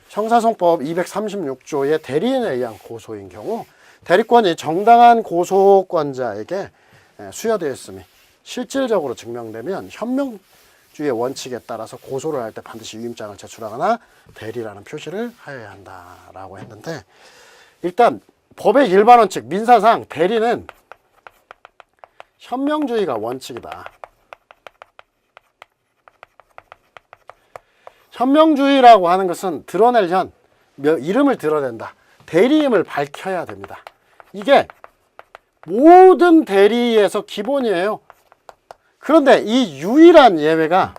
형사소송법 236조의 대리인에 의한 고소인 경우 대리권이 정당한 고소권자에게 수여되었음이 실질적으로 증명되면 현명주의 원칙에 따라서 고소를 할 때 반드시 유임장을 제출하거나 대리라는 표시를 하여야 한다라고 했는데, 일단 법의 일반 원칙 민사상 대리는 현명주의가 원칙이다. 현명주의라고 하는 것은 드러낼 현, 이름을 드러낸다. 대리임을 밝혀야 됩니다. 이게 모든 대리에서 기본이에요. 그런데 이 유일한 예외가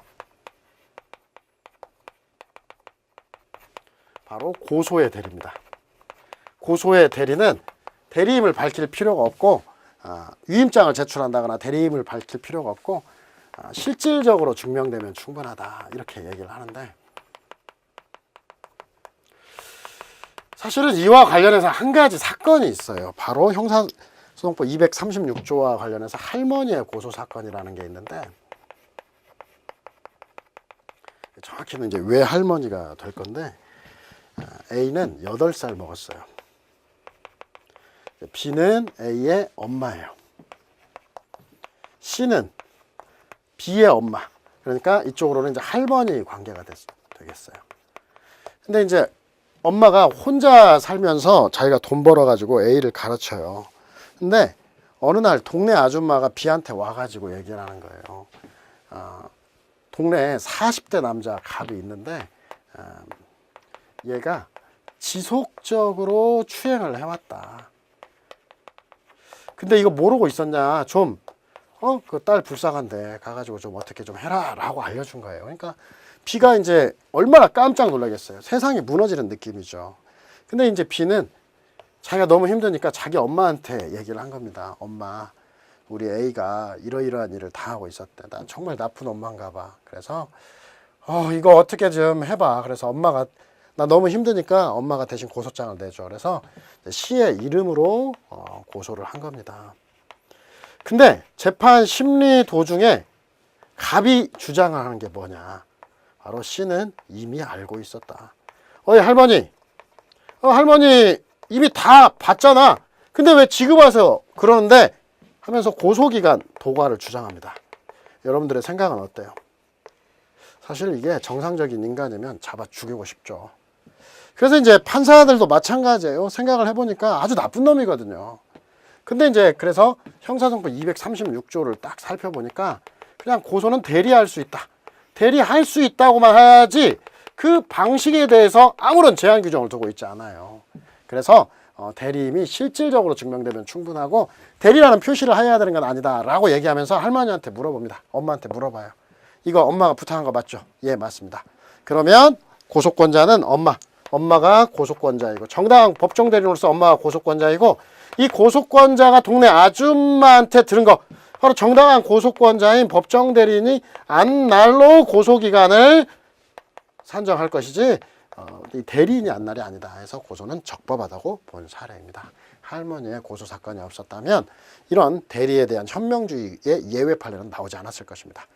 바로 고소의 대리입니다. 고소의 대리는 대리임을 밝힐 필요가 없고, 유임장을 제출한다거나 대리임을 밝힐 필요가 없고, 실질적으로 증명되면 충분하다, 이렇게 얘기를 하는데, 사실은 이와 관련해서 한 가지 사건이 있어요. 바로 형사소송법 236조와 관련해서 할머니의 고소 사건이라는 게 있는데, 정확히는 이제 왜 할머니가 될 건데, A는 8살 먹었어요. B는 A의 엄마예요. C는 B의 엄마. 그러니까 이쪽으로는 이제 할머니 관계가 되겠어요. 근데 이제 엄마가 혼자 살면서 자기가 돈 벌어가지고 A를 가르쳐요. 근데 어느 날 동네 아줌마가 B한테 와가지고 얘기를 하는 거예요. 동네에 40대 남자 갑이 있는데, 얘가 지속적으로 추행을 해왔다. 근데 이거 모르고 있었냐? 좀, 그 딸 불쌍한데 가가지고 좀 어떻게 좀 해라 라고 알려준 거예요. 그러니까 B가 이제 얼마나 깜짝 놀라겠어요. 세상이 무너지는 느낌이죠. 근데 이제 B는 자기가 너무 힘드니까 자기 엄마한테 얘기를 한 겁니다. 엄마, 우리 A가 이러이러한 일을 다 하고 있었대. 난 정말 나쁜 엄마인가 봐. 그래서 이거 어떻게 좀 해봐. 그래서 엄마가, 나 너무 힘드니까 엄마가 대신 고소장을 내줘. 그래서 C의 이름으로 고소를 한 겁니다. 근데 재판 심리 도중에 갑이 주장을 하는 게 뭐냐? 바로 C는 이미 알고 있었다. 할머니, 할머니 이미 다 봤잖아. 근데 왜 지금 와서 그러는데? 하면서 고소기간 도과를 주장합니다. 여러분들의 생각은 어때요? 사실 이게 정상적인 인간이면 잡아 죽이고 싶죠. 그래서 이제 판사들도 마찬가지예요. 생각을 해보니까 아주 나쁜 놈이거든요. 근데 이제 그래서 형사소송법 236조를 딱 살펴보니까 그냥 고소는 대리할 수 있다. 대리할 수 있다고만 하지 그 방식에 대해서 아무런 제한 규정을 두고 있지 않아요. 그래서 대리임이 실질적으로 증명되면 충분하고 대리라는 표시를 해야 되는 건 아니다 라고 얘기하면서 할머니한테 물어봅니다. 엄마한테 물어봐요. 이거 엄마가 부탁한 거 맞죠? 예, 맞습니다. 그러면 고소권자는 엄마가 고소권자이고, 정당 법정 대리인으로서 엄마가 고소권자이고, 이 고소권자가 동네 아줌마한테 들은 거, 바로 정당한 고소권자인 법정 대리인이 안 날로 고소기간을 산정할 것이지, 이 대리인이 안 날이 아니다 해서 고소는 적법하다고 본 사례입니다. 할머니의 고소 사건이 없었다면 이런 대리에 대한 현명주의의 예외 판례는 나오지 않았을 것입니다.